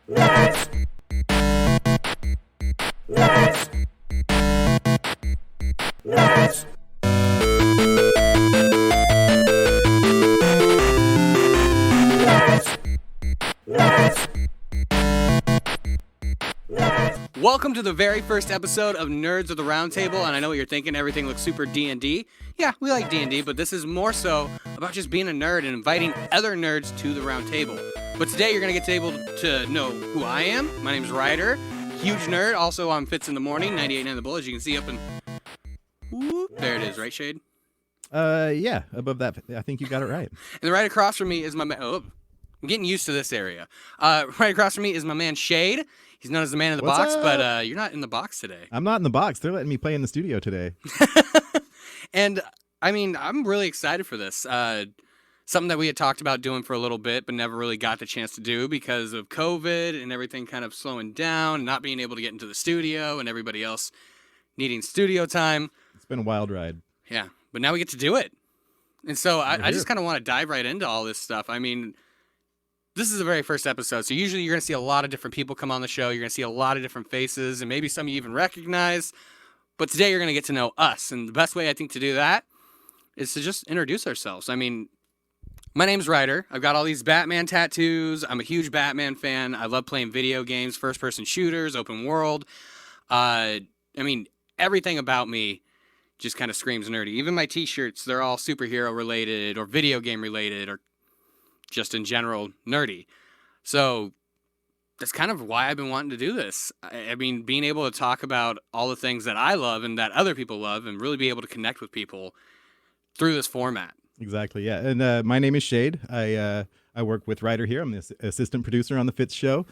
Nerds. Nerds. Nerds. Nerds. Nerds. Nerds. Welcome to the very first episode of Nerds of the Roundtable, and I know what you're thinking, everything looks super D&D. Yeah, we like D&D, but this is more so about just being a nerd and inviting other nerds to the round table. But today you're going to get able to know who I am. My name's Ryder, huge nerd, also on Fits in the Morning, 98.9 The Bull, as you can see up in... Whoop, there it is, right, Shade? Yeah, above that, I think you got it right. And right across from me is my man... Oh, I'm getting used to this area. Right across from me is my man Shade. He's known as the man in the What's box, up? but you're not in the box today. I'm not in the box. They're letting me play in the studio today. And, I mean, I'm really excited for this. Something that we had talked about doing for a little bit, but never really got the chance to do because of COVID and everything kind of slowing down, not being able to get into the studio and everybody else needing studio time. It's been a wild ride. Yeah, but now we get to do it. And so I just kind of want to dive right into all this stuff. I mean, this is the very first episode, so usually you're going to see a lot of different people come on the show. You're going to see a lot of different faces, and maybe some you even recognize. But today you're going to get to know us, and the best way I think to do that is to just introduce ourselves. I mean, my name's Ryder. I've got all these Batman tattoos. I'm a huge Batman fan. I love playing video games, first-person shooters, open world. I mean, everything about me just kind of screams nerdy. Even my t-shirts, they're all superhero-related or video game-related or just in general nerdy. So that's kind of why I've been wanting to do this. I mean, being able to talk about all the things that I love and that other people love and really be able to connect with people through this format. Exactly, yeah. And my name is Shade. I work with Ryder here. I'm the assistant producer on the Fitz show.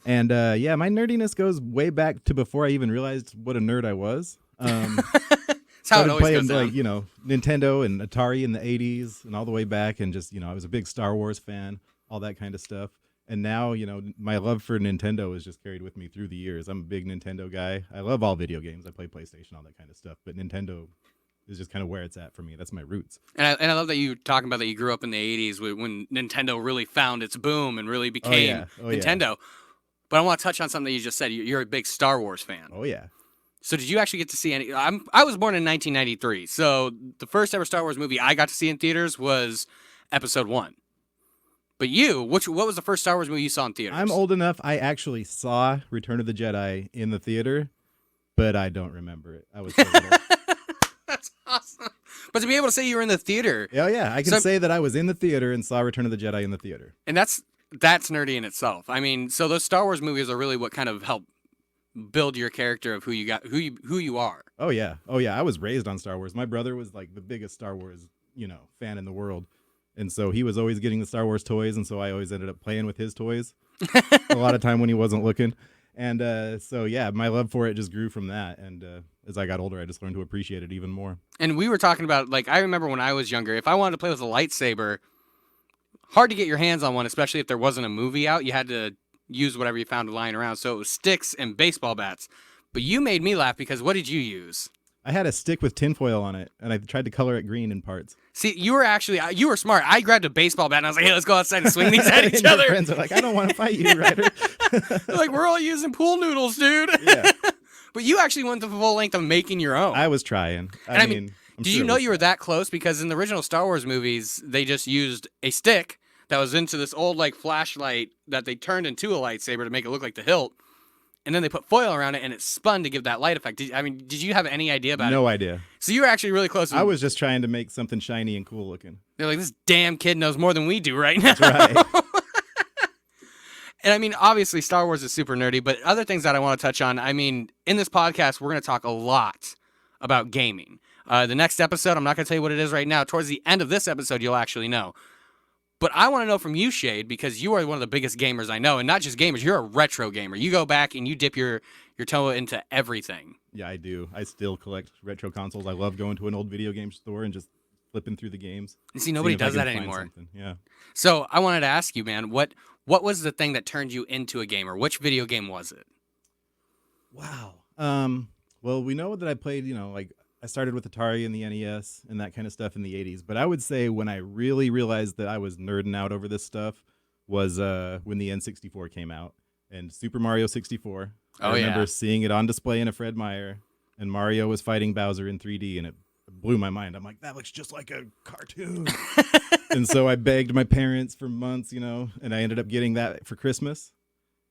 And yeah, my nerdiness goes way back to before I even realized what a nerd I was. That's how it always playing, goes down. like, you know, Nintendo and Atari in the 80s and all the way back. And just, you know, I was a big Star Wars fan, all that kind of stuff. And now, you know, my love for Nintendo is just carried with me through the years. I'm a big Nintendo guy. I love all video games. I play PlayStation, all that kind of stuff. But Nintendo is just kind of where it's at for me. That's my roots. And I love that you talking about that you grew up in the 80s when Nintendo really found its boom and really became Nintendo. Yeah. But I want to touch on something that you just said. You're a big Star Wars fan. Oh, yeah. So did you actually get to see any... I was born in 1993, so the first ever Star Wars movie I got to see in theaters was Episode 1. But you, what was the first Star Wars movie you saw in theaters? I'm old enough, I actually saw Return of the Jedi in the theater, but I don't remember it. I was so little. That's awesome. But to be able to say you were in the theater... Oh, yeah. I can say that I was in the theater and saw Return of the Jedi in the theater. And that's nerdy in itself. I mean, so those Star Wars movies are really what kind of help build your character of who you are. Oh yeah. I was raised on Star Wars. My brother was like the biggest Star Wars, you know, fan in the world. And so he was always getting the Star Wars toys, and so I always ended up playing with his toys a lot of time when he wasn't looking. And so yeah, my love for it just grew from that. And as I got older, I just learned to appreciate it even more. And we were talking about, like, I remember when I was younger, if I wanted to play with a lightsaber, hard to get your hands on one, especially if there wasn't a movie out. You had to use whatever you found lying around. So it was sticks and baseball bats. But you made me laugh because what did you use? I had a stick with tinfoil on it, and I tried to color it green in parts. See, you were smart. I grabbed a baseball bat, and I was like, hey, let's go outside and swing these at each other. Your friends are like, I don't want to fight you, Ryder. They're like, we're all using pool noodles, dude. Yeah. But you actually went the full length of making your own. I was trying. I mean did you know you were that close? Because in the original Star Wars movies, they just used a stick that was into this old, like, flashlight that they turned into a lightsaber to make it look like the hilt. And then they put foil around it, and it spun to give that light effect. Did you have any idea about it? No idea. So you were actually really close. I was just trying to make something shiny and cool looking. They're like, this damn kid knows more than we do right now. That's right. And I mean, obviously, Star Wars is super nerdy, but other things that I want to touch on, I mean, in this podcast, we're going to talk a lot about gaming. The next episode, I'm not going to tell you what it is right now. Towards the end of this episode, you'll actually know. But I want to know from you, Shade, because you are one of the biggest gamers I know. And not just gamers, you're a retro gamer. You go back and you dip your toe into everything. Yeah, I do. I still collect retro consoles. I love going to an old video game store and just flipping through the games. You see, nobody does that anymore. Yeah. So I wanted to ask you, man, what was the thing that turned you into a gamer? Which video game was it? Wow. Well, we know that I played, you know, like I started with Atari and the NES and that kind of stuff in the 80s. But I would say when I really realized that I was nerding out over this stuff was when the N64 came out. and Super Mario 64. Oh, I remember yeah. seeing it on display in a Fred Meyer, and Mario was fighting Bowser in 3D, and it blew my mind. I'm like, that looks just like a cartoon. And so I begged my parents for months, and I ended up getting that for Christmas.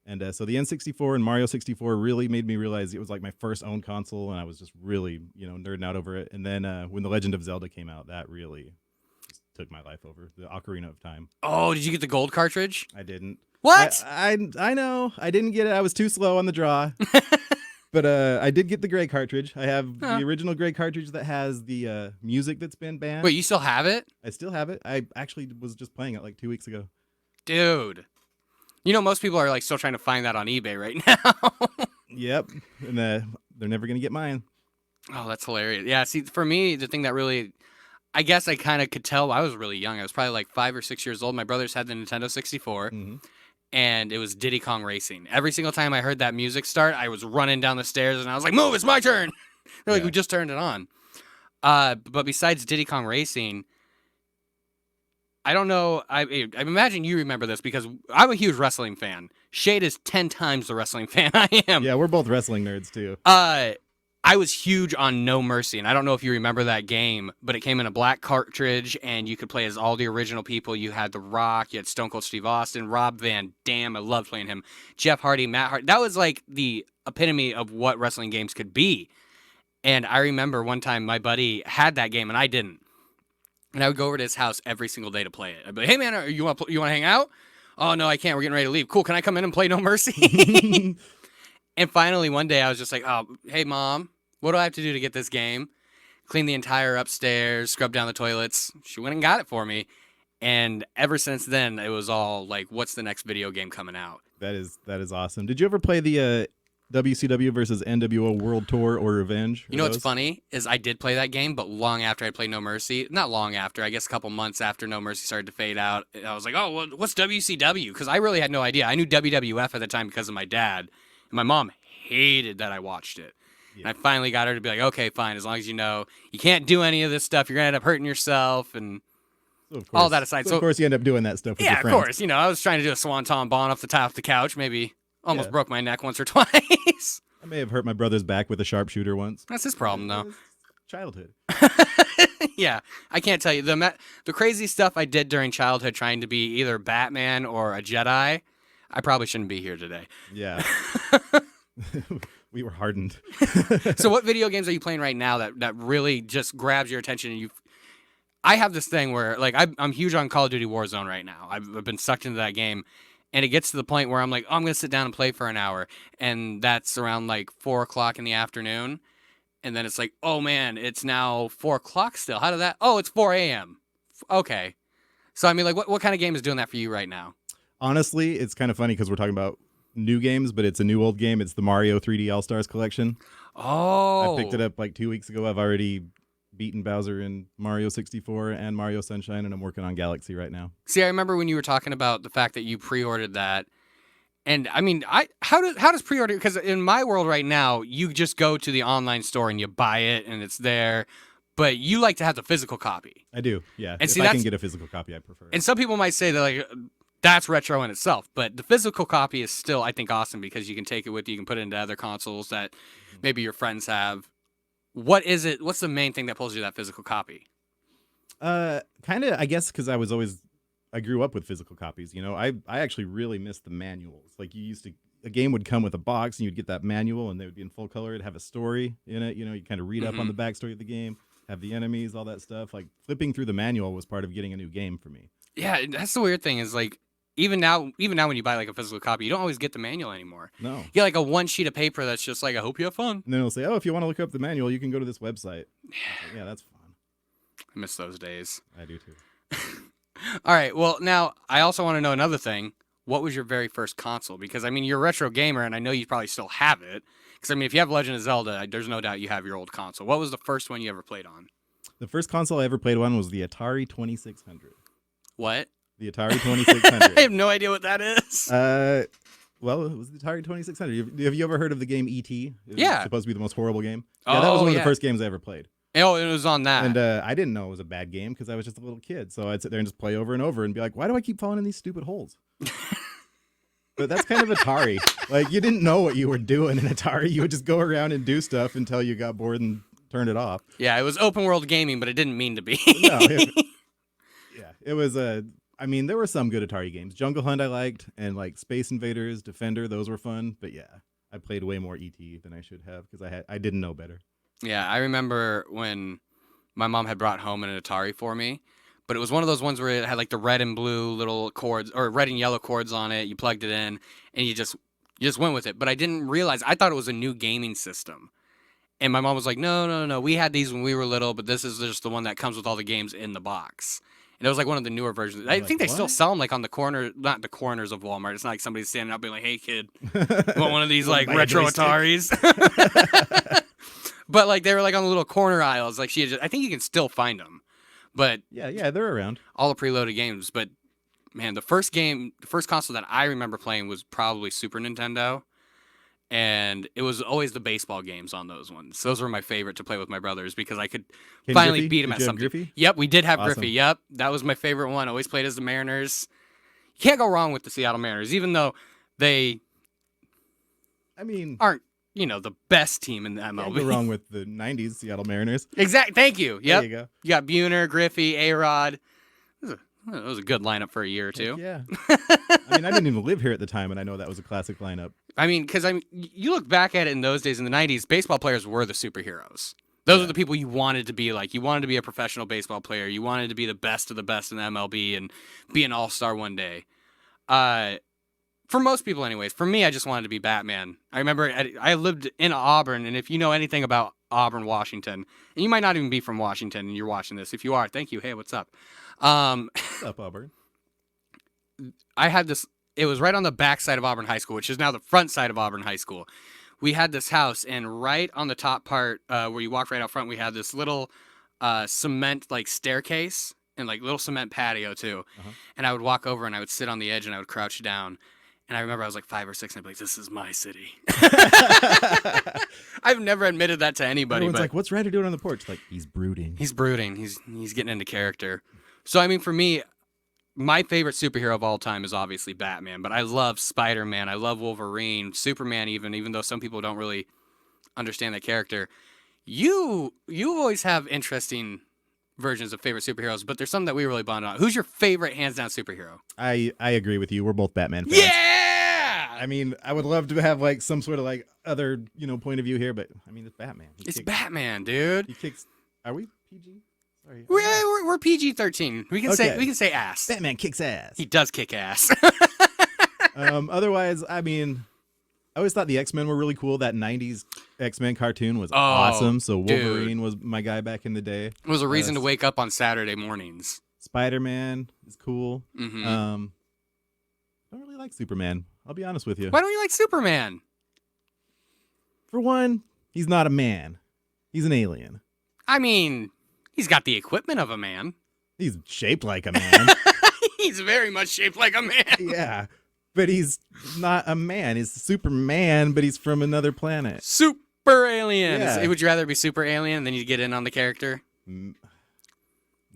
And so the N64 and Mario 64 really made me realize it was like my first own console, and I was just really, nerding out over it. And then when The Legend of Zelda came out, that really just took my life over. The Ocarina of Time. Oh, did you get the gold cartridge? I didn't. What? I know. I didn't get it. I was too slow on the draw. But I did get the gray cartridge. I have the original gray cartridge that has the music that's been banned. Wait, you still have it? I still have it. I actually was just playing it like 2 weeks ago. Dude. Most people are like still trying to find that on eBay right now. Yep. And they're never going to get mine. Oh, that's hilarious. Yeah, see, for me, the thing that really, I guess I kind of could tell, I was really young. I was probably like 5 or 6 years old. My brothers had the Nintendo 64, and it was Diddy Kong Racing. Every single time I heard that music start, I was running down the stairs, and I was like, move, it's my turn. They're like, we just turned it on. But besides Diddy Kong Racing, I don't know. I imagine you remember this because I'm a huge wrestling fan. Shade is 10 times the wrestling fan I am. Yeah, we're both wrestling nerds too. I was huge on No Mercy, and I don't know if you remember that game, but it came in a black cartridge, and you could play as all the original people. You had The Rock, you had Stone Cold Steve Austin, Rob Van Dam. I loved playing him. Jeff Hardy, Matt Hardy. That was like the epitome of what wrestling games could be. And I remember one time my buddy had that game, and I didn't. And I would go over to his house every single day to play it. I'd be like, hey, man, you want to hang out? Oh, no, I can't. We're getting ready to leave. Cool. Can I come in and play No Mercy? And finally, one day, I was just like, oh, hey, Mom, what do I have to do to get this game? Clean the entire upstairs, scrub down the toilets. She went and got it for me. And ever since then, it was all like, what's the next video game coming out? That is awesome. Did you ever play the WCW versus NWO World Tour or Revenge? You know what's funny is I did play that game, but long after I played No Mercy. Not long after, I guess a couple months after No Mercy started to fade out. I was like, oh, well, what's WCW? Because I really had no idea. I knew WWF at the time because of my dad. And my mom hated that I watched it. Yeah. And I finally got her to be like, okay, fine, as long as you know you can't do any of this stuff, you're going to end up hurting yourself and all that aside. So of course you end up doing that stuff with your friends. Yeah, of course. I was trying to do a swanton bomb off the top of the couch, maybe almost broke my neck once or twice. I may have hurt my brother's back with a sharpshooter once. That's his problem, though. Childhood. Yeah, I can't tell you. The crazy stuff I did during childhood trying to be either Batman or a Jedi, I probably shouldn't be here today. Yeah. We were hardened. So what video games are you playing right now that really just grabs your attention? And I have this thing where like I'm huge on Call of Duty Warzone right now. I've been sucked into that game. And it gets to the point where I'm like, oh, I'm going to sit down and play for an hour. And that's around like 4 o'clock in the afternoon. And then it's like, oh, man, it's now 4 o'clock still. How did that? Oh, it's 4 a.m. Okay. So, I mean, like, what kind of game is doing that for you right now? Honestly, it's kind of funny because we're talking about new games, but it's a new old game. It's the Mario 3D All-Stars collection. Oh. I picked it up like 2 weeks ago. I've already beaten Bowser in Mario 64 and Mario Sunshine, and I'm working on Galaxy right now. See, I remember when you were talking about the fact that you pre-ordered that, and I mean, how does pre-order? Because in my world right now, you just go to the online store and you buy it, and it's there. But you like to have the physical copy. I do, yeah. And if I can get a physical copy, I prefer it. And some people might say that like that's retro in itself, but the physical copy is still, I think, awesome because you can take it with you, you can put it into other consoles that maybe your friends have. What is it? What's the main thing that pulls you to that physical copy? Kind of, I guess, because I grew up with physical copies. I actually really miss the manuals. Like a game would come with a box, and you'd get that manual, and they would be in full color. It'd have a story in it. You kind of read up on the backstory of the game, have the enemies, all that stuff. Like flipping through the manual was part of getting a new game for me. Yeah, that's the weird thing is like. Even now when you buy like a physical copy, you don't always get the manual anymore. No. You get like a one sheet of paper that's just like, I hope you have fun. And then it'll say, oh, if you want to look up the manual, you can go to this website. Yeah, that's fun. I miss those days. I do too. All right. Well, now I also want to know another thing. What was your very first console? Because, I mean, you're a retro gamer, and I know you probably still have it. Because, I mean, if you have Legend of Zelda, there's no doubt you have your old console. What was the first one you ever played on? The first console I ever played on was the Atari 2600. What? The Atari 2600. I have no idea what that is. Well, it was the Atari 2600. Have you ever heard of the game E.T.? Yeah. It's supposed to be the most horrible game. Yeah, that was one of the first games I ever played. Oh, it was on that. And I didn't know it was a bad game because I was just a little kid. So I'd sit there and just play over and over and be like, why do I keep falling in these stupid holes? But that's kind of Atari. Like, you didn't know what you were doing in Atari. You would just go around and do stuff until you got bored and turned it off. Yeah, it was open world gaming, but it didn't mean to be. No, it was I mean, there were some good Atari games. Jungle Hunt I liked, and like Space Invaders, Defender, those were fun. But yeah, I played way more ET than I should have because I didn't know better. Yeah, I remember when my mom had brought home an Atari for me, but it was one of those ones where it had like the red and blue little cords or red and yellow cords on it. You plugged it in and you just went with it. But I didn't realize, I thought it was a new gaming system. And my mom was like, no. We had these when we were little, but this is just the one that comes with all the games in the box. And it was like one of the newer versions. I think they still sell them like on the corner, not the corners of Walmart. It's not like somebody's standing up being like, hey kid, you want one of these like retro Ataris? But like they were like on the little corner aisles. Like I think you can still find them. But yeah, they're around. All the preloaded games. But man, the first console that I remember playing was probably Super Nintendo. And it was always the baseball games on those ones. Those were my favorite to play with my brothers because I could finally beat them at something. Griffey? Yep, we did have Awesome. Griffey. Yep, that was my favorite one. Always played as the Mariners. You can't go wrong with the Seattle Mariners, even though they aren't, the best team in the MLB. Can't go wrong with the 90s Seattle Mariners. Exactly. Thank you. Yep. There you go. You got Buhner, Griffey, A-Rod. It was a good lineup for a year or two. Yeah. I didn't even live here at the time, and I know that was a classic lineup. Because you look back at it in those days in the 90s, baseball players were the superheroes. Those were the people you wanted to be like. You wanted to be a professional baseball player. You wanted to be the best of the best in the MLB and be an all-star one day. For most people anyways. For me, I just wanted to be Batman. I remember I lived in Auburn, and if you know anything about Auburn, Washington, and you might not even be from Washington and you're watching this. If you are, thank you. Hey, what's up? What's up, Auburn? I had this, it was right on the back side of Auburn High School, which is now the front side of Auburn High School. We had this house, and right on the top part where you walk right out front, we had this little cement like staircase and like little cement patio too. Uh-huh. And I would walk over and I would sit on the edge and I would crouch down. And I remember I was like 5 or 6 and I'd be like, this is my city. I've never admitted that to anybody. Everyone's but like, what's Ryder doing on the porch? Like, he's brooding. He's brooding. He's getting into character. So, for me, my favorite superhero of all time is obviously Batman. But I love Spider-Man. I love Wolverine. Superman even though some people don't really understand that character. You always have interesting versions of favorite superheroes, but there's some that we really bond on. Who's your favorite hands-down superhero? I agree with you. We're both Batman fans. Yeah! I would love to have like some sort of like other, point of view here, but it's Batman. It's Batman, dude. He kicks. Are we PG? Sorry. We're PG-13. We can say ass. Batman kicks ass. He does kick ass. Otherwise, I always thought the X-Men were really cool. That 90s X-Men cartoon was awesome. So Wolverine was my guy back in the day. It was a reason to wake up on Saturday mornings. Spider-Man is cool. Mm-hmm. Don't really like Superman. I'll be honest with you. Why don't you like Superman? For one, he's not a man. He's an alien. He's got the equipment of a man. He's shaped like a man. He's very much shaped like a man. Yeah. But he's not a man. He's Superman, but he's from another planet. Super alien. Yeah. Would you rather be super alien than you get in on the character?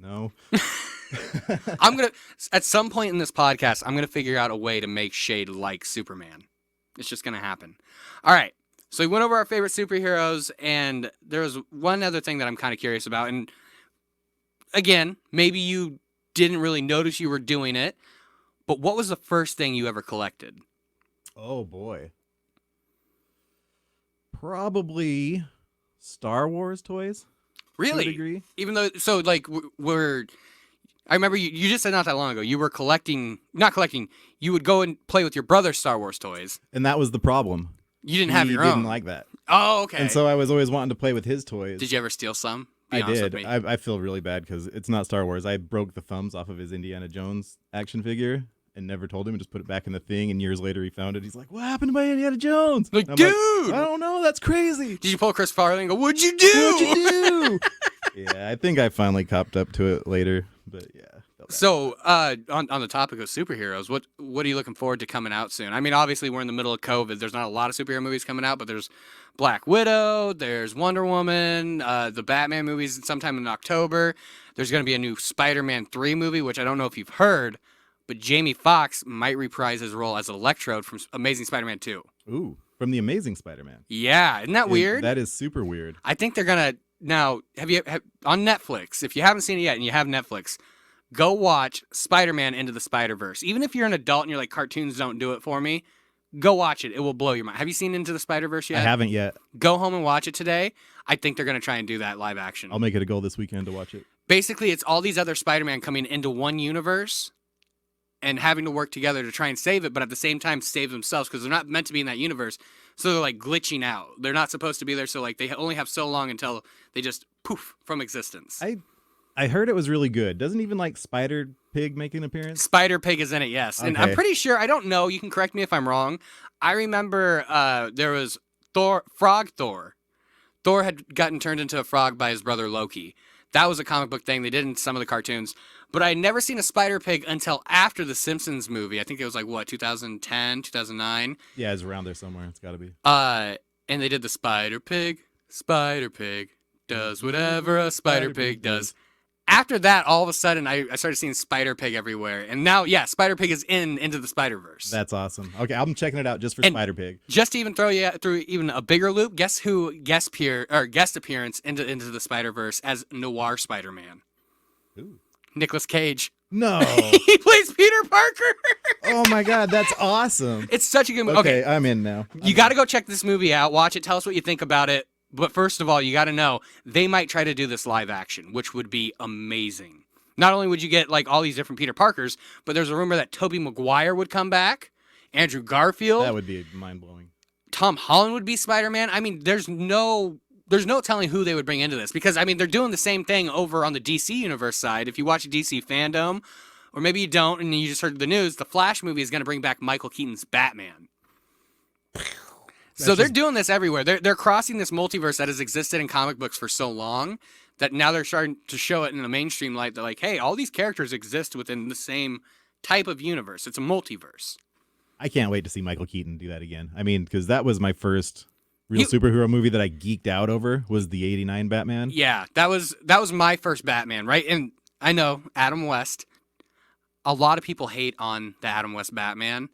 No. At some point in this podcast, I'm going to figure out a way to make Shade like Superman. It's just going to happen. All right. So we went over our favorite superheroes, and there was one other thing that I'm kind of curious about. And again, maybe you didn't really notice you were doing it, but what was the first thing you ever collected? Oh, boy. Probably Star Wars toys. Really? To a degree. Even though, so like, I remember you just said not that long ago, you were not collecting, you would go and play with your brother's Star Wars toys. And that was the problem. You didn't have your own. He didn't like that. Oh, okay. And so I was always wanting to play with his toys. Did you ever steal some? I did. I feel really bad because it's not Star Wars. I broke the thumbs off of his Indiana Jones action figure and never told him and just put it back in the thing. And years later he found it. He's like, what happened to my Indiana Jones? Like, dude! I don't know. That's crazy. Did you pull Chris Farley and go, what'd you do? What'd you do? Yeah, I think I finally copped up to it later. But yeah. So, on the topic of superheroes, what are you looking forward to coming out soon? Obviously we're in the middle of COVID. There's not a lot of superhero movies coming out, but there's Black Widow, there's Wonder Woman, the Batman movies sometime in October. There's going to be a new Spider-Man 3 movie, which I don't know if you've heard, but Jamie Foxx might reprise his role as Electrode from Amazing Spider-Man 2. Ooh, from the Amazing Spider-Man. Yeah, isn't that weird? That is super weird. I think they're gonna now. Have on Netflix? If you haven't seen it yet, and you have Netflix, go watch Spider-Man Into the Spider-Verse. Even if you're an adult and you're like, cartoons don't do it for me, go watch it. It will blow your mind. Have you seen Into the Spider-Verse yet? I haven't yet. Go home and watch it today. I think they're gonna try and do that live action. I'll make it a goal this weekend to watch it. Basically, it's all these other Spider-Man coming into one universe and having to work together to try and save it, but at the same time save themselves because they're not meant to be in that universe. So they're like glitching out. They're not supposed to be there. So like they only have so long until they just poof from existence. I heard it was really good. Doesn't even like Spider Pig make an appearance? Spider Pig is in it, yes. And I'm Okay. pretty sure, I don't know, you can correct me if I'm wrong. I remember there was Frog Thor. Thor had gotten turned into a frog by his brother Loki. That was a comic book thing. They did in some of the cartoons. But I had never seen a Spider Pig until after the Simpsons movie. I think it was like, 2010, 2009? Yeah, it's around there somewhere. It's got to be. And they did the Spider Pig does whatever a Spider Pig does. After that, all of a sudden, I started seeing Spider Pig everywhere. And now, yeah, Spider Pig is Into the Spider-Verse. That's awesome. Okay, I'm checking it out just for And Spider Pig. Just to even throw you through even a bigger loop, guess who guest appearance into the Spider-Verse as Noir Spider-Man? Ooh. Nicolas Cage. No. He plays Peter Parker. Oh my God, that's awesome. It's such a good movie. Okay, I'm in now. You got to go check this movie out. Watch it. Tell us what you think about it. But first of all, you got to know they might try to do this live action, which would be amazing. Not only would you get like all these different Peter Parkers, but there's a rumor that Tobey Maguire would come back, Andrew Garfield, That would be mind blowing. Tom Holland would be Spider-Man. I mean, there's no telling who they would bring into this because I mean they're doing the same thing over on the DC universe side. If you watch DC fandom, or maybe you don't and you just heard the news, the Flash movie is going to bring back Michael Keaton's Batman. So they're doing this everywhere. They're crossing this multiverse that has existed in comic books for so long that now they're starting to show it in the mainstream light. They're like, hey, all these characters exist within the same type of universe. It's a multiverse. I can't wait to see Michael Keaton do that again. I mean, because that was my first real superhero movie that I geeked out over was the '89 Batman. Yeah, that was my first Batman, right? And I know Adam West. A lot of people hate on the Adam West Batman.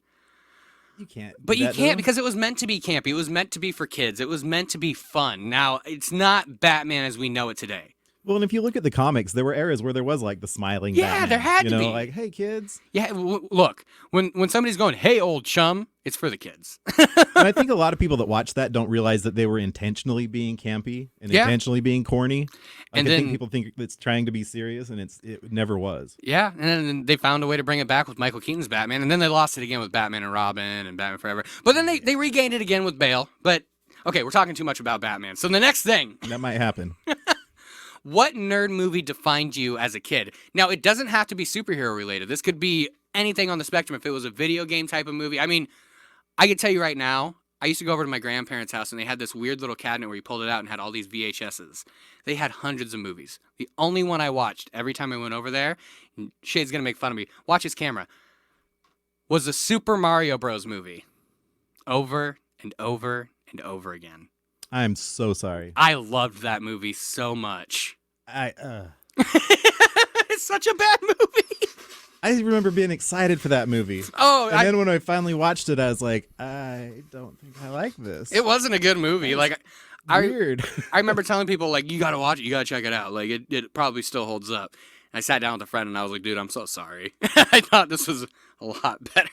You can't. But you can't because it was meant to be campy. It was meant to be for kids. It was meant to be fun. Now, it's not Batman as we know it today. Well, and if you look at the comics, there were eras where there was like the smiling Batman. There had to be. Like, hey, kids. Yeah, look, when somebody's going, hey, old chum, it's for the kids. And I think a lot of people that watch that don't realize that they were intentionally being campy and intentionally being corny. And I then think people think it's trying to be serious, and it never was. Yeah, and then they found a way to bring it back with Michael Keaton's Batman, and then they lost it again with Batman and Robin and Batman Forever. But then they regained it again with Bale. But, okay, we're talking too much about Batman. So the next thing. That might happen. What nerd movie defined you as a kid? Now, it doesn't have to be superhero related. This could be anything on the spectrum. If it was a video game type of movie. I mean, I can tell you right now, I used to go over to my grandparents' house, and they had this weird little cabinet where you pulled it out and had all these VHSs. They had hundreds of movies. The only one I watched every time I went over there, and Shade's going to make fun of me, watch his camera, was the Super Mario Bros. Movie. Over and over and over again. I'm so sorry. I loved that movie so much. It's such a bad movie. I remember being excited for that movie. Oh, and then when I finally watched it, I was like, I don't think I like this. It wasn't a good movie. Like, weird. I remember telling people, like, you got to watch it. You got to check it out. Like, it probably still holds up. And I sat down with a friend, and I was like, dude, I'm so sorry. I thought this was a lot better.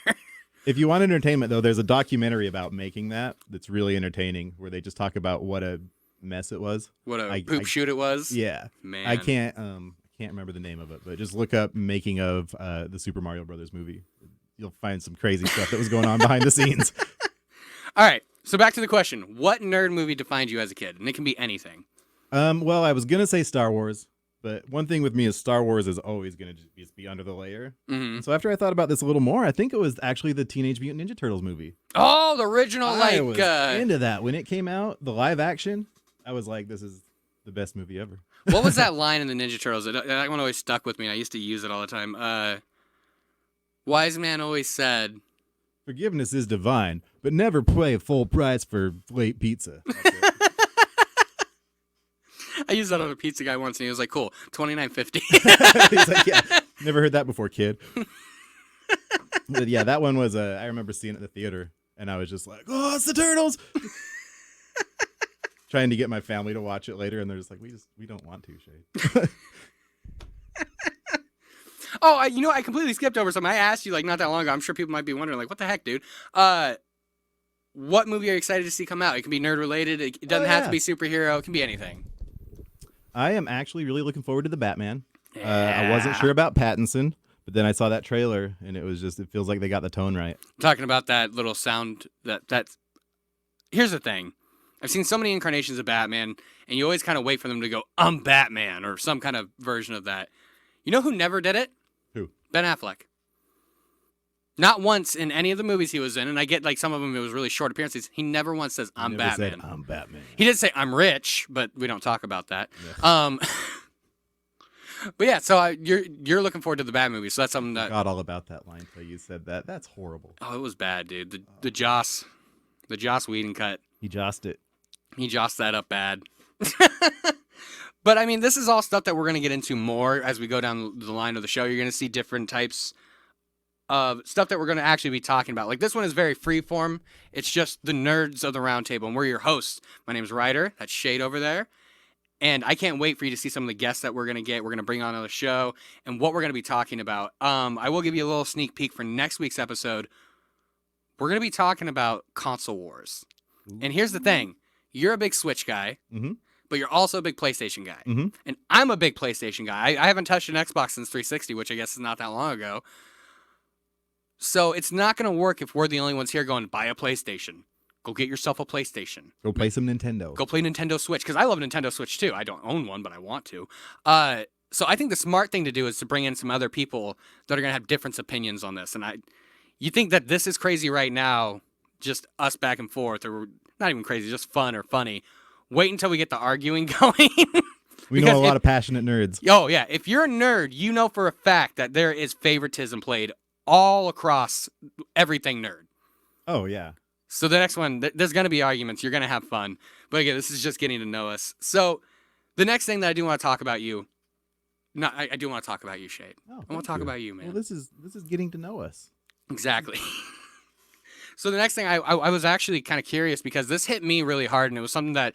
If you want entertainment, though, there's a documentary about making that's really entertaining, where they just talk about what a mess it was. What a poop shoot it was. Yeah, man. I can't remember the name of it, but just look up making of the Super Mario Brothers movie. You'll find some crazy stuff that was going on behind the scenes. All right, so back to the question: what nerd movie defined you as a kid? And it can be anything. Well, I was gonna say Star Wars. But one thing with me is Star Wars is always going to just be under the layer. Mm-hmm. So after I thought about this a little more, I think it was actually the Teenage Mutant Ninja Turtles movie. Oh, the original, I was into that. When it came out, the live action, I was like, this is the best movie ever. What was that line in the Ninja Turtles? That one always stuck with me. I used to use it all the time. Wise man always said, forgiveness is divine, but never pay full price for late pizza. I used that on a pizza guy once, and he was like, cool, $29.50. He's like, yeah, never heard that before, kid. But yeah, that one was I remember seeing it in the theater, and I was just like, "Oh, it's the Turtles!" Trying to get my family to watch it later, and they're just like, "We don't want to, Shade." Oh, I completely skipped over something. I asked you like not that long ago. I'm sure people might be wondering like, what the heck, dude? What movie are you excited to see come out? It can be nerd related. It doesn't have to be superhero. It can be anything. I am actually really looking forward to the Batman. Yeah. I wasn't sure about Pattinson, but then I saw that trailer, and it feels like they got the tone right. Talking about that little sound that's. Here's the thing. I've seen so many incarnations of Batman, and you always kind of wait for them to go, "I'm Batman," or some kind of version of that. You know who never did it? Who? Ben Affleck. Not once in any of the movies he was in, and I get like some of them, it was really short appearances. He never once says, "I'm Never Batman." said, "I'm Batman." He did say, "I'm rich," but we don't talk about that. Yeah. But yeah, so you're looking forward to the Bat movie, so that's something that. Forgot all about that line until you said that. That's horrible. Oh, it was bad, dude. The Joss Whedon cut. He jossed it. He jossed that up bad. But I mean, this is all stuff that we're going to get into more as we go down the line of the show. You're going to see different types of stuff that we're going to actually be talking about. Like this one is very freeform. It's just the Nerds of the Roundtable, and we're your hosts. My name is Ryder. That's Shade over there. And I can't wait for you to see some of the guests that we're going to get. We're going to bring on the show and what we're going to be talking about. I will give you a little sneak peek for next week's episode. We're going to be talking about console wars. And here's the thing. You're a big Switch guy, but you're also a big PlayStation guy. And I'm a big PlayStation guy. I haven't touched an Xbox since 360, which I guess is not that long ago. So it's not going to work if we're the only ones here going, buy a PlayStation. Go get yourself a PlayStation. Go play some Nintendo. Go play Nintendo Switch, because I love Nintendo Switch too. I don't own one, but I want to. So I think the smart thing to do is to bring in some other people that are going to have different opinions on this. And you think that this is crazy right now, just us back and forth, or not even crazy, just fun or funny. Wait until we get the arguing going. We know a lot of passionate nerds. Oh, yeah. If you're a nerd, you know for a fact that there is favoritism played all across everything nerd. Oh, yeah. So the next one, there's going to be arguments. You're going to have fun. But again, this is just getting to know us. So the next thing that I do want to talk about you, I do want to talk about you, Shade. Oh, I want to talk about you, man. Well, this is getting to know us. Exactly. So the next thing, I was actually kind of curious because this hit me really hard, and it was something that,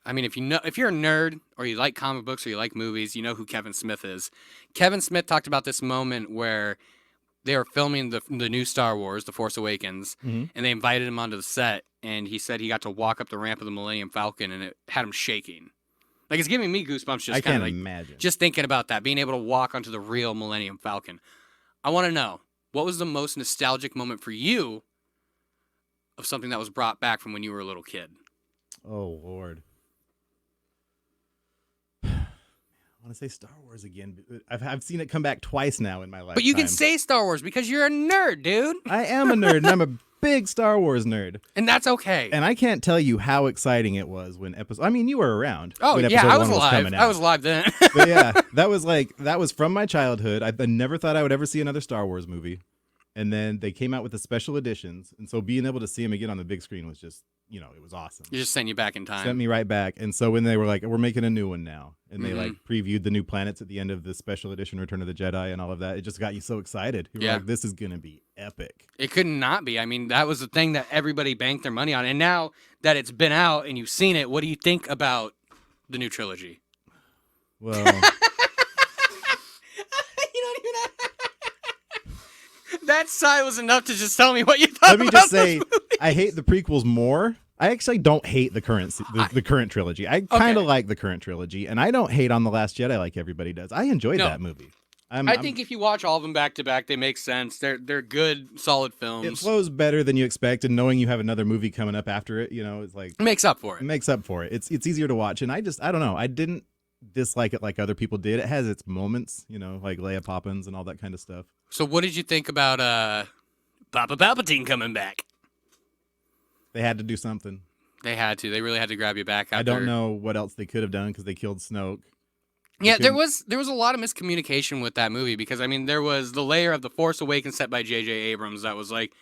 I mean, if you're a nerd or you like comic books or you like movies, you know who Kevin Smith is. Kevin Smith talked about this moment where they were filming the new Star Wars, The Force Awakens, and they invited him onto the set, and he said he got to walk up the ramp of the Millennium Falcon, and it had him shaking. Like, it's giving me goosebumps just kind of like imagine. Just thinking about that, being able to walk onto the real Millennium Falcon. I want to know, what was the most nostalgic moment for you of something that was brought back from when you were a little kid? Oh, Lord. I want to say Star Wars again. I've seen it come back twice now in my life. But you can say Star Wars because you're a nerd, dude. I am a nerd, and I'm a big Star Wars nerd. And that's okay. And I can't tell you how exciting it was when episode... I mean, you were around. Oh, when yeah, I was episode 1 alive. coming out. I was alive then. But yeah, that was from my childhood. I never thought I would ever see another Star Wars movie. And then they came out with the special editions. And so being able to see them again on the big screen was just, it was awesome. You just sent you back in time. Sent me right back. And so when they were like, we're making a new one now, and they like previewed the new planets at the end of the special edition Return of the Jedi and all of that, it just got you so excited. You were like, this is going to be epic. It could not be. I mean, that was the thing that everybody banked their money on. And now that it's been out and you've seen it, what do you think about the new trilogy? Well... That sigh was enough to just tell me what you thought. Let me just say, I hate the prequels more. I actually don't hate the current trilogy. I kind of like the current trilogy, and I don't hate on The Last Jedi like everybody does. I enjoyed that movie. I think if you watch all of them back to back, they make sense. They're good, solid films. It flows better than you expect, and knowing you have another movie coming up after it, it's like it makes up for it. It makes up for it. It's easier to watch, and I don't know. I didn't dislike it like other people did. It has its moments, like Leia Poppins and all that kind of stuff. So what did you think about Papa Palpatine coming back? They had to do something. They had to. They really had to grab you back. I don't know what else they could have done because they killed Snoke. Yeah, there was a lot of miscommunication with that movie because, I mean, there was the layer of The Force Awakens set by J.J. Abrams that was like,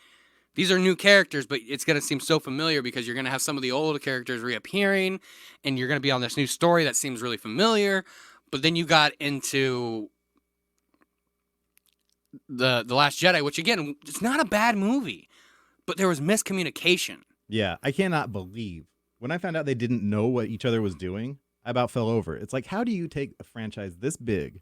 these are new characters, but it's going to seem so familiar because you're going to have some of the old characters reappearing, and you're going to be on this new story that seems really familiar. But then you got into the Last Jedi, which again, it's not a bad movie, but there was miscommunication. Yeah, I cannot believe when I found out they didn't know what each other was doing, I about fell over. It's like, how do you take a franchise this big?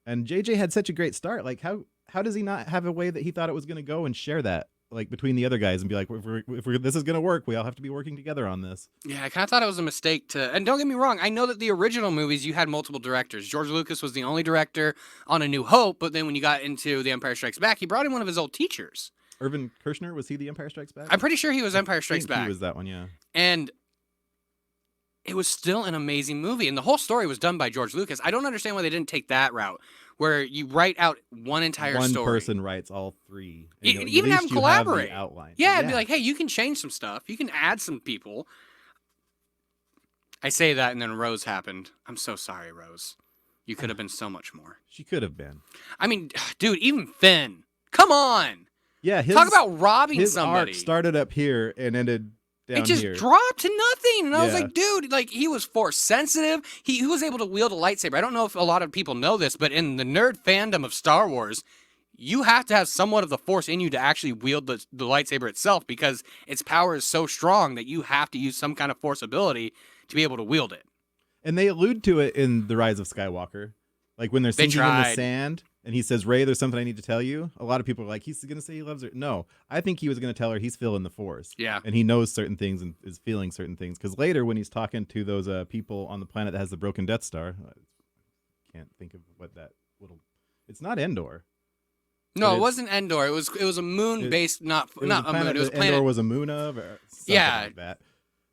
And JJ had such a great start. Like, how does he not have a way that he thought it was going to go and share that, like, between the other guys and be like, if this is going to work, we all have to be working together on this. Yeah, I kind of thought it was a mistake to, and don't get me wrong, I know that the original movies, you had multiple directors. George Lucas was the only director on A New Hope, but then when you got into The Empire Strikes Back, he brought in one of his old teachers. Irvin Kershner, was he The Empire Strikes Back? I'm pretty sure he was Empire Strikes Back. He was that one, yeah. And it was still an amazing movie, and the whole story was done by George Lucas. I don't understand why they didn't take that route, where you write out one entire story. One person writes all three. Even have them collaborate. Outline. Yeah, be like, hey, you can change some stuff. You can add some people. I say that, and then Rose happened. I'm so sorry, Rose. You could have been so much more. She could have been. I mean, dude, even Finn. Come on. Yeah, talk about robbing his somebody. Arc started up here and ended down it just here. dropped to nothing. And I was like, dude, like, he was force sensitive. He was able to wield a lightsaber. I don't know if a lot of people know this, but in the nerd fandom of Star Wars, you have to have somewhat of the force in you to actually wield the lightsaber itself, because its power is so strong that you have to use some kind of force ability to be able to wield it. And they allude to it in The Rise of Skywalker. Like when they're sinking in the sand and he says, Rey, there's something I need to tell you. A lot of people are like, he's going to say he loves her. No, I think he was going to tell her he's feeling the force. Yeah. And he knows certain things and is feeling certain things. Because later when he's talking to those people on the planet that has the broken Death Star, I can't think of what that little... It's not Endor. No, it wasn't Endor. It was a moon based, not a moon. It was a planet. Endor was a moon of, or something like that.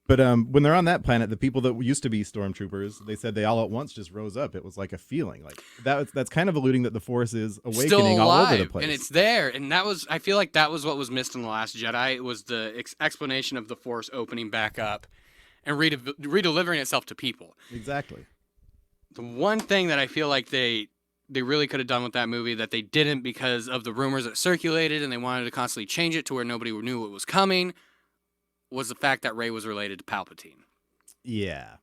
But when they're on that planet, the people that used to be stormtroopers, they said they all at once just rose up. It was like a feeling, like that's kind of alluding that the Force is awakening still alive, all over the place, and it's there. And I feel like that was what was missed in The Last Jedi. It was the explanation of the Force opening back up and redelivering itself to people. Exactly. The one thing that I feel like they really could have done with that movie that they didn't, because of the rumors that circulated and they wanted to constantly change it to where nobody knew what was coming, was the fact that Rey was related to Palpatine. Yeah.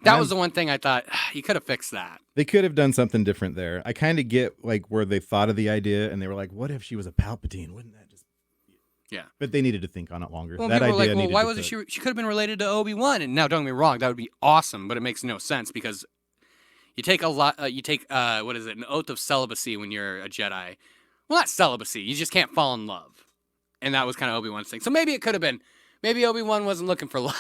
That was the one thing I thought, you could have fixed that. They could have done something different there. I kind of get like where they thought of the idea and they were like, what if she was a Palpatine? Wouldn't that just... Yeah. But they needed to think on it longer. Well, that people were idea like, well, why wasn't she could have been related to Obi-Wan? And now, don't get me wrong, that would be awesome, but it makes no sense because you take what is it, an oath of celibacy when you're a Jedi. Well, not celibacy. You just can't fall in love. And that was kind of Obi-Wan's thing. So maybe it could have been... Maybe Obi-Wan wasn't looking for love.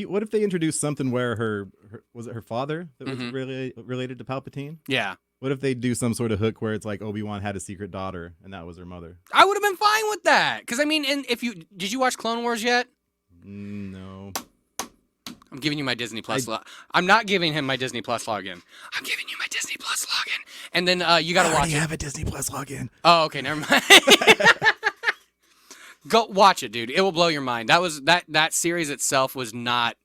What if they introduced something where her was it her father that was related to Palpatine? Yeah. What if they do some sort of hook where it's like Obi-Wan had a secret daughter and that was her mother? I would have been fine with that. Because, I mean, did you watch Clone Wars yet? No. I'm giving you my Disney Plus I'm not giving him my Disney Plus login. I'm giving you my Disney Plus login. And then you got to watch it. I have a Disney Plus login. Oh, okay, never mind. Go watch it, dude. It will blow your mind. That series itself was not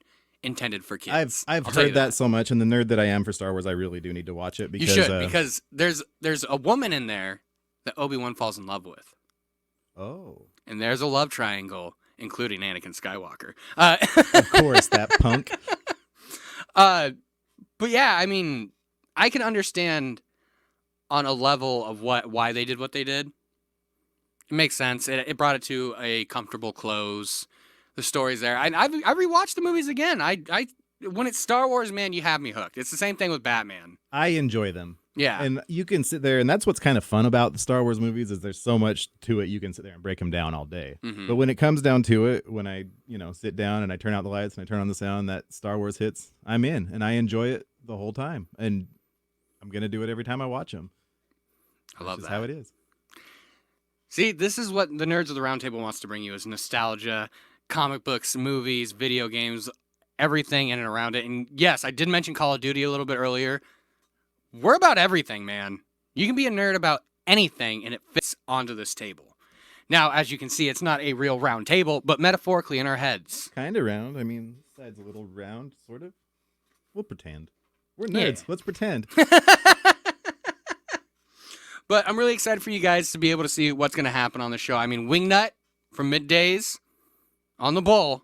intended for kids. I've heard that so much, and the nerd that I am for Star Wars, I really do need to watch it because you should, because there's a woman in there that Obi-Wan falls in love with. Oh. And there's a love triangle, including Anakin Skywalker. Of course, that punk. But yeah, I mean, I can understand on a level of why they did what they did. It makes sense. It brought it to a comfortable close. The story's there. I rewatched the movies again. When it's Star Wars, man, you have me hooked. It's the same thing with Batman. I enjoy them. Yeah. And you can sit there, and that's what's kind of fun about the Star Wars movies is there's so much to it. You can sit there and break them down all day. Mm-hmm. But when it comes down to it, when I sit down and I turn out the lights and I turn on the sound, that Star Wars hits, I'm in, and I enjoy it the whole time. And I'm gonna do it every time I watch them. I love that. That's how it is. See, this is what the Nerds of the Roundtable wants to bring you: is nostalgia, comic books, movies, video games, everything in and around it. And yes, I did mention Call of Duty a little bit earlier. We're about everything, man. You can be a nerd about anything, and it fits onto this table. Now, as you can see, it's not a real round table, but metaphorically in our heads. Kind of round. I mean, this side's a little round, sort of. We'll pretend. We're nerds. Yeah. Let's pretend. But I'm really excited for you guys to be able to see what's going to happen on the show. I mean, Wingnut from Middays on the Bull,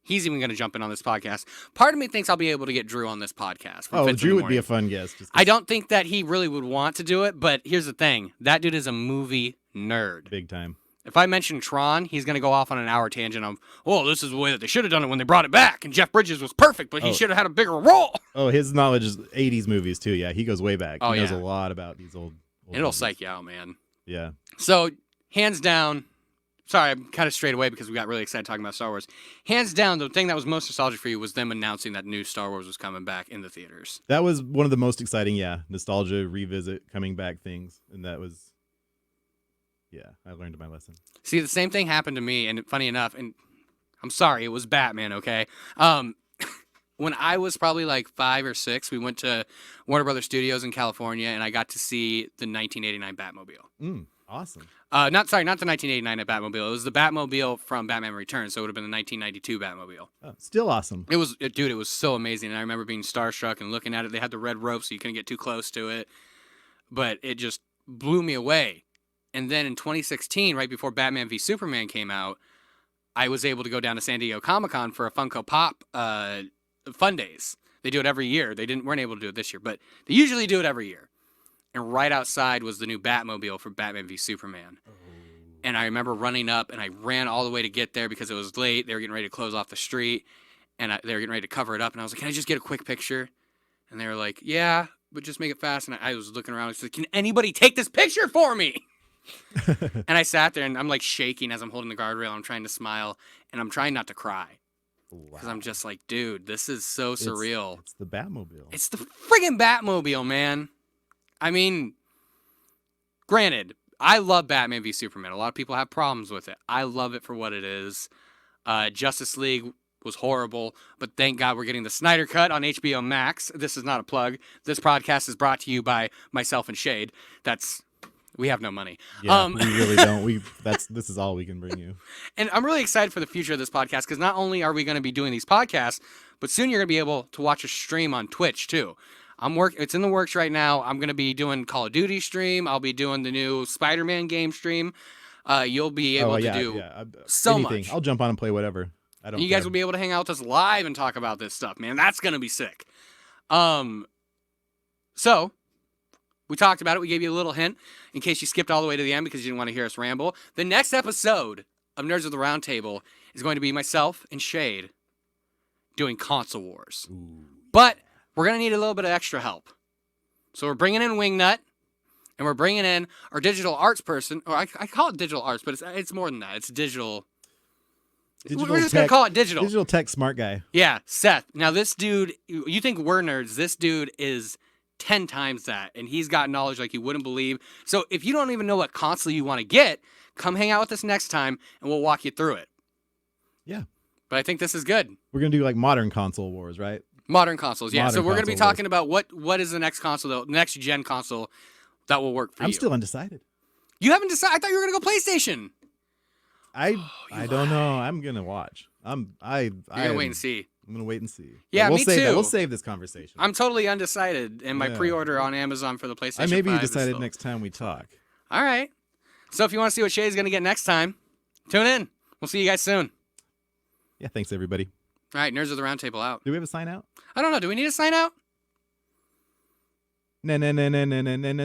He's even going to jump in on this podcast. Part of me thinks I'll be able to get Drew on this podcast. from Oh, Fits in Drew the would be a Morning. fun guest. I don't think that he really would want to do it, but here's the thing. That dude is a movie nerd. Big time. If I mention Tron, he's going to go off on an hour tangent of, oh, this is the way that they should have done it when they brought it back, and Jeff Bridges was perfect, but he should have had a bigger role. Oh, his knowledge is 80s movies, too. Yeah, he goes way back. Oh, he knows yeah. a lot about these old It'll movies. psych you out, man. Yeah. So, hands down, sorry, I'm kind of straight away because we got really excited talking about Star Wars. Hands down, the thing that was most nostalgic for you was them announcing that new Star Wars was coming back in the theaters. That was one of the most exciting, nostalgia, revisit, coming back things. And that was, I learned my lesson. See, the same thing happened to me, and funny enough, and I'm sorry, it was Batman, okay? When I was probably like 5 or 6, we went to Warner Brothers Studios in California, and I got to see the 1989 Batmobile. Awesome. Not the 1989 Batmobile. It was the Batmobile from Batman Returns, so it would have been the 1992 Batmobile. Oh, still awesome. It was so amazing, and I remember being starstruck and looking at it. They had the red rope, so you couldn't get too close to it, but it just blew me away. And then in 2016, right before Batman v Superman came out, I was able to go down to San Diego Comic-Con for a Funko Pop fun days. They do it every year. They weren't able to do it this year, but they usually do it every year. And right outside was the new Batmobile for Batman v Superman. Oh. And I remember running up, and I ran all the way to get there because it was late. They were getting ready to close off the street, and they were getting ready to cover it up. And I was like, can I just get a quick picture? And they were like, yeah, but just make it fast. And I was looking around. I was like, can anybody take this picture for me? And I sat there, and I'm like shaking as I'm holding the guardrail. I'm trying to smile, and I'm trying not to cry. Because I'm just like, dude, this is so surreal. It's the Batmobile. It's the friggin' Batmobile, man. I mean, granted, I love Batman v Superman. A lot of people have problems with it. I love it for what it is. Justice League was horrible, but thank God we're getting the Snyder Cut on HBO Max. This is not a plug. This podcast is brought to you by myself and Shade. We have no money. Yeah, we really don't. This is all we can bring you. And I'm really excited for the future of this podcast because not only are we going to be doing these podcasts, but soon you're going to be able to watch a stream on Twitch too. It's in the works right now. I'm going to be doing Call of Duty stream. I'll be doing the new Spider-Man game stream. You'll be able to do so anything. much. I'll jump on and play whatever. I don't. You guys will be able to hang out with us live and talk about this stuff, man. That's going to be sick. So we talked about it. We gave you a little hint in case you skipped all the way to the end because you didn't want to hear us ramble. The next episode of Nerds of the Roundtable is going to be myself and Shade doing console wars. Ooh. But we're going to need a little bit of extra help. So we're bringing in Wingnut, and we're bringing in our digital arts person. Or I call it digital arts, but it's more than that. It's digital. We're just going to call it digital. Digital tech smart guy. Yeah, Seth. Now this dude, you think we're nerds. This dude is 10 times that, and he's got knowledge like you wouldn't believe. So if you don't even know what console you want to get, come hang out with us next time, and we'll walk you through it. Yeah. But I think this is good. We're going to do like modern console wars, right? Modern consoles, yeah. Modern So we're going to be console talking about what is the next console, the next gen console that will work for you. I'm still undecided. You haven't decided? I thought you were going to go PlayStation. I don't know. I'm going to watch. You're going to wait and see. I'm going to wait and see. Yeah, we'll me save too. We'll save this conversation. I'm totally undecided, and my Yeah. pre-order on Amazon for the PlayStation Maybe 5 you is decided still- next time we talk. All right. So if you want to see what Shay's going to get next time, tune in. We'll see you guys soon. Yeah, thanks everybody. All right, Nerds of the Roundtable out. Do we have a sign out? I don't know. Do we need a sign out? Na.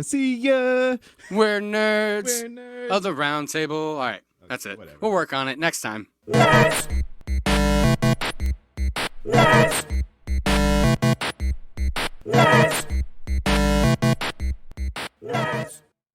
See ya. We're nerds, We're nerds. of the Roundtable. All right, that's it. whatever. We'll work on it next time. Nerds. Nerds. Nerds. Nerds.